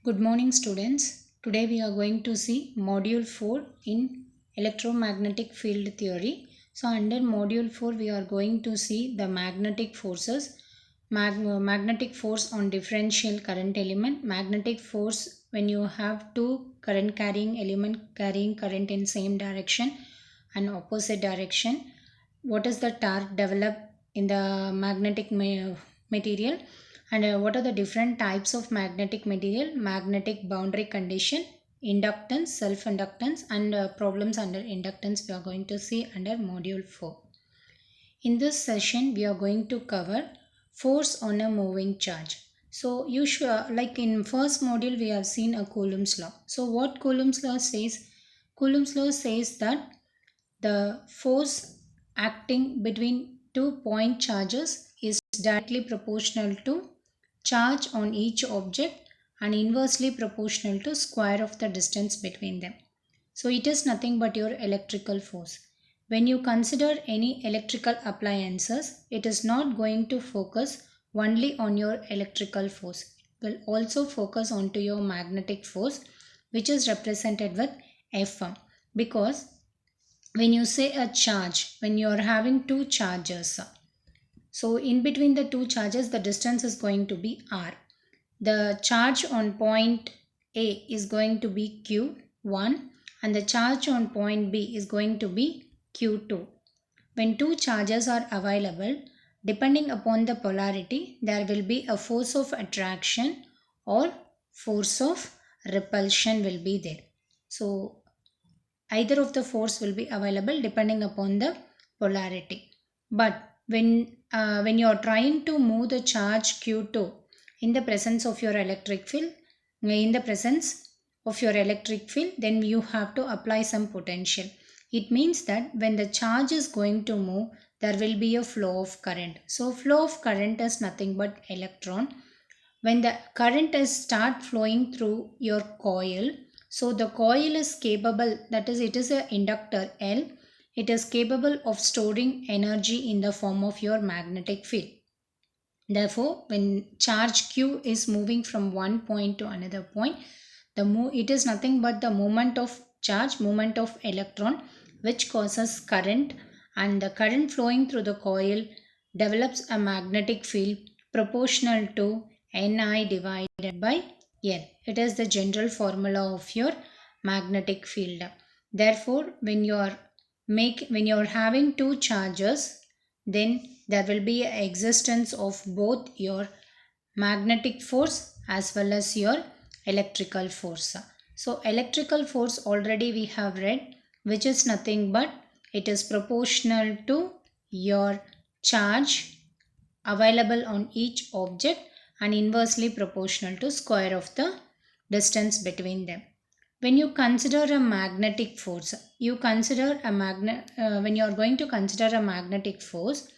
Good morning, students. Today we are going to see Module 4 in electromagnetic field theory. So, under Module 4, we are going to see the magnetic forces, magnetic force on differential current element, magnetic force when you have two current carrying element carrying current in same direction and opposite direction. What is the torque developed in the magnetic material? And what are the different types of magnetic material, magnetic boundary condition, inductance, self-inductance, and problems under inductance we are going to see under module 4. In this session, we are going to cover force on a moving charge. So, you should, like in first module, we have seen a Coulomb's law. So, what Coulomb's law says? Coulomb's law says that the force acting between two point charges is directly proportional to charge on each object and inversely proportional to square of the distance between them. So it is nothing but your electrical force. When you consider any electrical appliances, it is not going to focus only on your electrical force. It will also focus onto your magnetic force, which is represented with F1. Because when you say a charge, when you are having two charges, so in between the two charges, the distance is going to be R. The charge on point A is going to be Q1 and the charge on point B is going to be Q2. When two charges are available, depending upon the polarity, there will be a force of attraction or force of repulsion will be there. So either of the force will be available depending upon the polarity. But when you are trying to move the charge q2 in the presence of your electric field, in the presence of your electric field, then you have to apply some potential. It means that when the charge is going to move, there will be a flow of current. So flow of current is nothing but electron. When the current is start flowing through your coil, so the coil is capable, that is it is a inductor L, it is capable of storing energy in the form of your magnetic field. Therefore when charge q is moving from one point to another point, it is nothing but the movement of charge, movement of electron, which causes current, and the current flowing through the coil develops a magnetic field proportional to Ni divided by L. It is the general formula of your magnetic field. Therefore, when you are having two charges, then there will be existence of both your magnetic force as well as your electrical force. So electrical force already we have read, which is nothing but it is proportional to your charge available on each object and inversely proportional to square of the distance between them. When you consider a magnetic force, you consider a magnet when you are going to consider a magnetic force,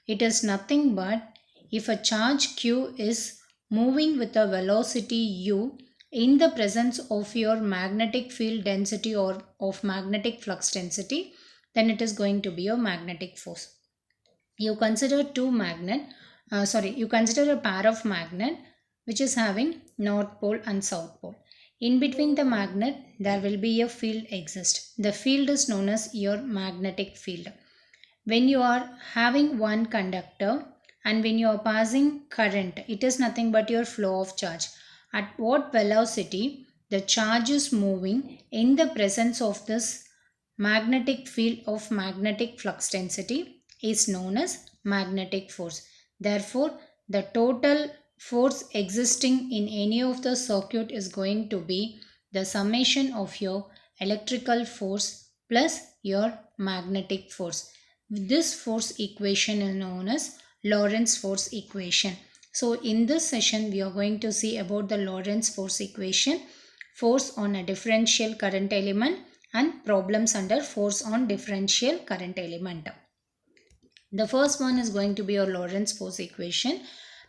it is nothing but if a charge q is moving with a velocity u in the presence of your magnetic field density or of magnetic flux density, then it is going to be your magnetic force. You consider you consider a pair of magnet which is having north pole and south pole. In between the magnet there will be a field exist. The field is known as your magnetic field. When you are having one conductor and when you are passing current, it is nothing but your flow of charge. At what velocity the charge is moving in the presence of this magnetic field of magnetic flux density is known as magnetic force. Therefore, the total force existing in any of the circuit is going to be the summation of your electrical force plus your magnetic force. This force equation is known as Lorentz force equation. So in this session we are going to see about the Lorentz force equation, force on a differential current element, and problems under force on differential current element. The first one is going to be your Lorentz force equation.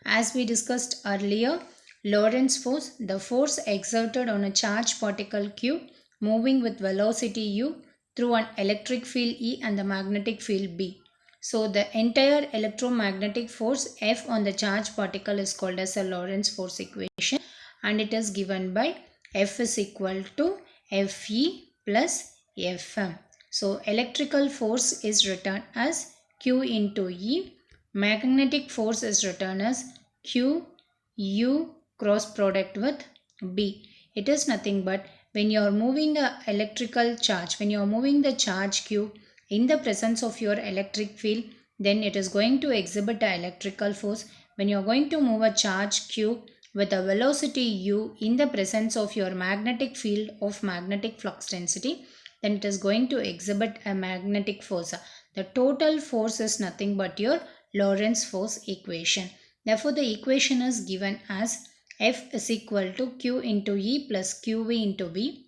As we discussed earlier, Lorentz force, the force exerted on a charged particle q moving with velocity u through an electric field E and the magnetic field B. So the entire electromagnetic force F on the charged particle is called as a Lorentz force equation, and it is given by F is equal to Fe plus Fm. So electrical force is written as Q into E. Magnetic force is written as Q U cross product with B. It is nothing but when you are moving a electrical charge, when you are moving the charge Q in the presence of your electric field, then it is going to exhibit a electrical force. When you are going to move a charge Q with a velocity U in the presence of your magnetic field of magnetic flux density, then it is going to exhibit a magnetic force. The total force is nothing but your Lorentz force equation. Therefore, the equation is given as F is equal to Q into E plus QV into B.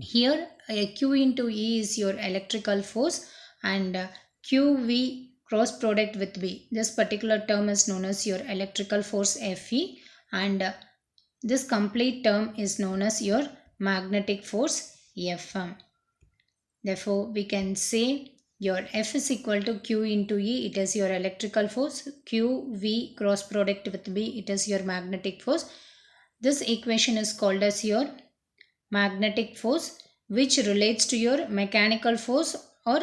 Here Q into E is your electrical force and QV cross product with B. This particular term is known as your electrical force Fe, and this complete term is known as your magnetic force Fm. Therefore, we can say your F is equal to Q into E, it is your electrical force. QV cross product with B, it is your magnetic force. This equation is called as your magnetic force, which relates to your mechanical force or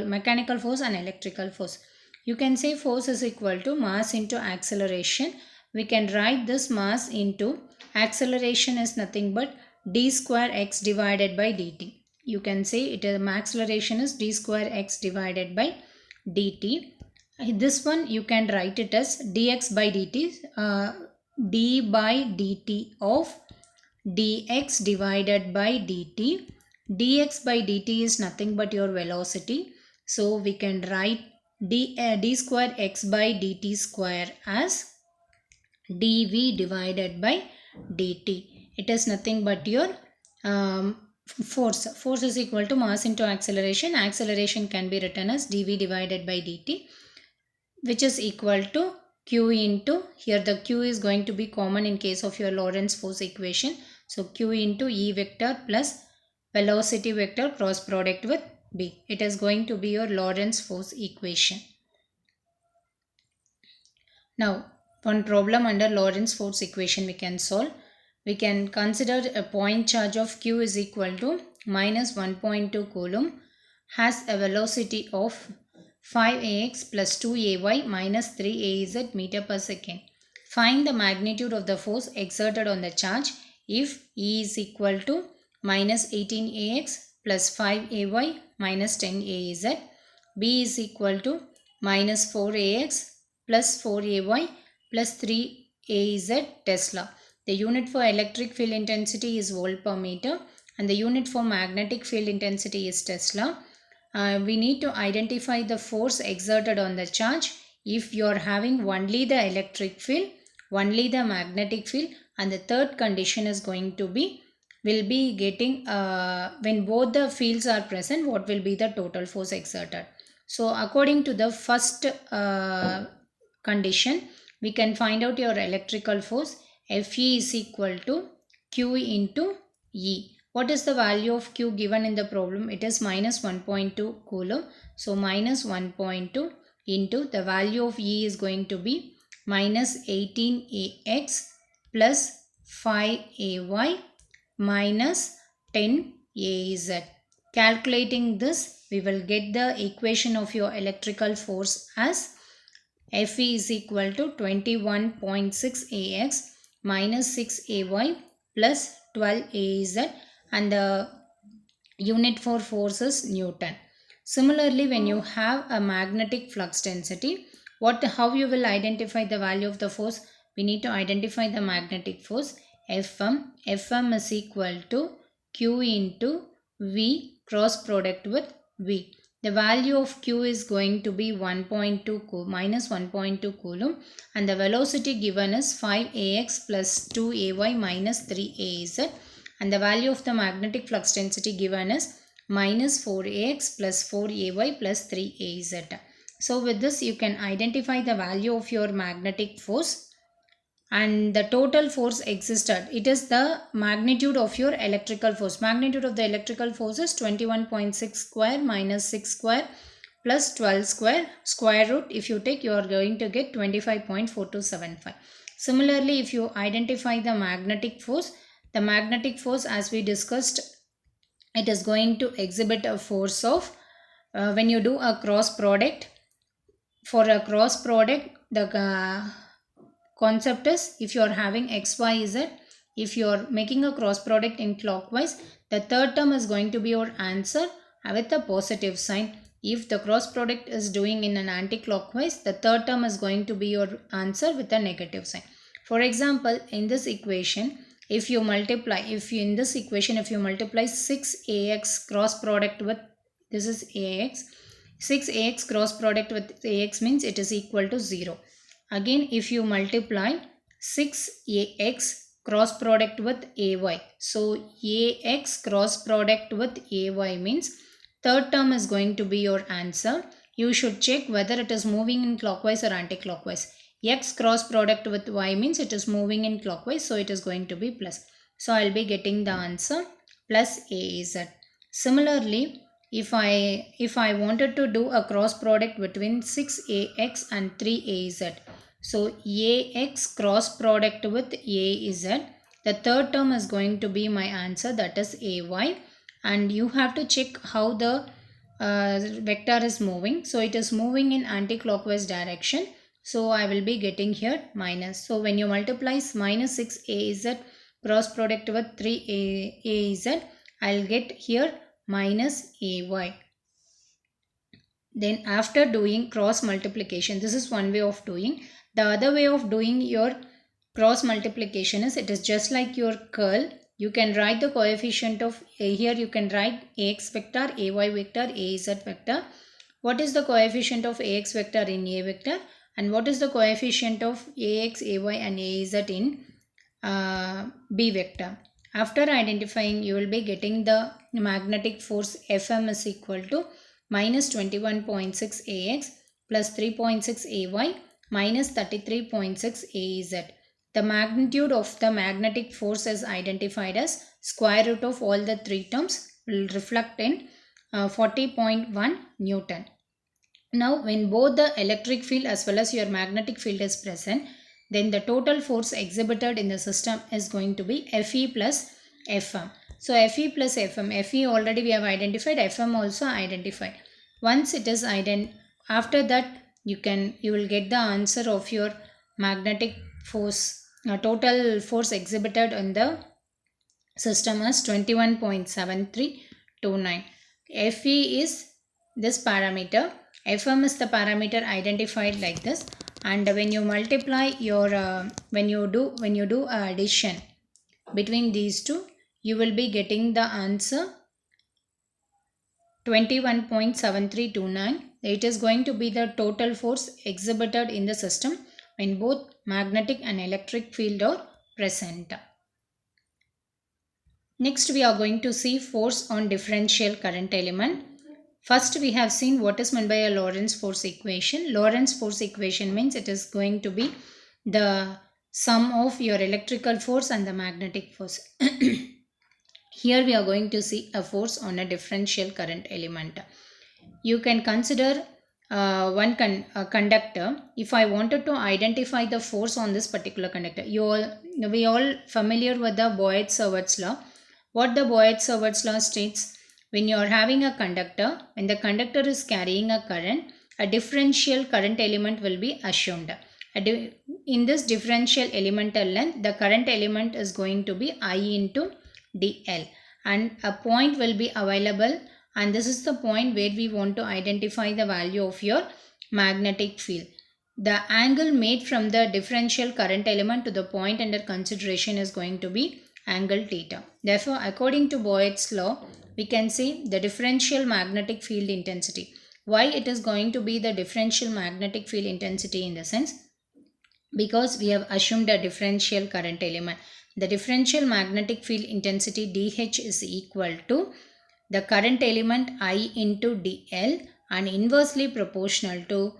mechanical force and electrical force. You can say force is equal to mass into acceleration. We can write this mass into acceleration is nothing but d square x divided by dt. You can say it is acceleration is d square x divided by dt. This one you can write it as dx by dt, d by dt of dx divided by dt. Dx by dt is nothing but your velocity. So we can write d square x by dt square as dv divided by dt. It is nothing but your force. Force is equal to mass into acceleration. Acceleration can be written as dv divided by dt, which is equal to q into, here the q is going to be common in case of your Lorentz force equation. So q into E vector plus velocity vector cross product with B. It is going to be your Lorentz force equation. Now, one problem under Lorentz force equation we can solve. We can consider a point charge of Q is equal to minus 1.2 coulomb, has a velocity of 5ax plus 2ay minus 3az meter per second. Find the magnitude of the force exerted on the charge if E is equal to minus 18ax plus 5ay minus 10az, B is equal to minus 4ax plus 4ay plus 3az Tesla. The unit for electric field intensity is volt per meter and the unit for magnetic field intensity is Tesla. We need to identify the force exerted on the charge if you are having only the electric field, only the magnetic field, and the third condition is going to be, will be getting when both the fields are present, what will be the total force exerted. So according to the first condition, we can find out your electrical force. Fe is equal to Q into E. What is the value of Q given in the problem? It is minus 1.2 coulomb. So minus 1.2 into the value of E is going to be minus 18ax plus 5ay minus 10az. Calculating this, we will get the equation of your electrical force as Fe is equal to 21.6ax minus 6ay plus 12az, and the unit for force is Newton. Similarly, when you have a magnetic flux density, how you will identify the value of the force? We need to identify the magnetic force Fm. Fm is equal to Q into V cross product with V. The value of Q is going to be minus 1.2 coulomb, and the velocity given is 5ax plus 2ay minus 3az, and the value of the magnetic flux density given is minus 4ax plus 4ay plus 3az. So with this you can identify the value of your magnetic force and the total force existed. It is the magnitude of your electrical force. Magnitude of the electrical force is 21.6 square minus 6 square plus 12 square. Square root if you take, you are going to get 25.4275. Similarly, if you identify the magnetic force as we discussed, it is going to exhibit a force of when you do a cross product. For a cross product, the concept is if you are having x, y, z, if you are making a cross product in clockwise, the third term is going to be your answer with a positive sign. If the cross product is doing in an anti-clockwise, the third term is going to be your answer with a negative sign. For example, in this equation, if you multiply 6ax cross product with, this is ax, 6ax cross product with ax means it is equal to 0. Again, if you multiply 6ax cross product with ay, so ax cross product with ay means third term is going to be your answer. You should check whether it is moving in clockwise or anti-clockwise. X cross product with y means it is moving in clockwise, so it is going to be plus. So I'll be getting the answer plus AZ. Similarly, if I wanted to do a cross product between 6ax and 3az, so ax cross product with az, the third term is going to be my answer, that is ay, and you have to check how the vector is moving. So it is moving in anti-clockwise direction, so I will be getting here minus. So when you multiply minus 6az cross product with 3az, I'll get here minus ay. Then after doing cross multiplication, this is one way of doing. The other way of doing your cross multiplication is, it is just like your curl. You can write the coefficient of here you can write ax vector, ay vector, az vector. What is the coefficient of ax vector in a vector, and what is the coefficient of ax, ay and az in b vector? After identifying, you will be getting the magnetic force Fm is equal to minus 21.6 ax plus 3.6 ay minus 33.6 az. The magnitude of the magnetic force is identified as square root of all the three terms, will reflect in 40.1 Newton. Now, when both the electric field as well as your magnetic field is present, then the total force exhibited in the system is going to be Fe plus Fm. So Fe plus Fm, Fe already we have identified, Fm also identified. Once it is after that you will get the answer of your magnetic force. Total force exhibited in the system is 21.7329. Fe is this parameter, Fm is the parameter identified like this, and when you multiply your when you do addition between these two, you will be getting the answer 21.7329. It is going to be the total force exhibited in the system when both magnetic and electric field are present. Next, we are going to see force on differential current element. First, we have seen what is meant by a Lorentz force equation. Lorentz force equation means it is going to be the sum of your electrical force and the magnetic force. Here we are going to see a force on a differential current element. You can consider one conductor. If I wanted to identify the force on this particular conductor, we all familiar with the Boyd-Savart's law. What the Boyd-Savart's law states, when you are having a conductor, when the conductor is carrying a current, a differential current element will be assumed. In this differential elemental length, the current element is going to be I into dl, and a point will be available, and this is the point where we want to identify the value of your magnetic field. The angle made from the differential current element to the point under consideration is going to be angle theta. Therefore, according to Boyd's law, we can say the differential magnetic field intensity. Why it is going to be the differential magnetic field intensity? In the sense, because we have assumed a differential current element. The differential magnetic field intensity dH is equal to the current element I into dl, and inversely proportional to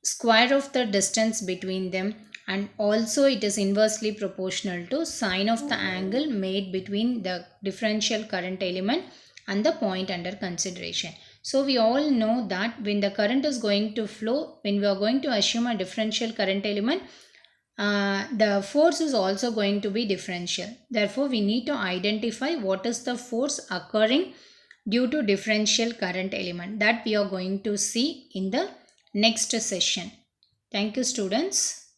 square of the distance between them, and also it is inversely proportional to sine of the angle made between the differential current element and the point under consideration. So we all know that when the current is going to flow, when we are going to assume a differential current element, the force is also going to be differential. Therefore, we need to identify what is the force occurring due to differential current element, that we are going to see in the next session. Thank you, students.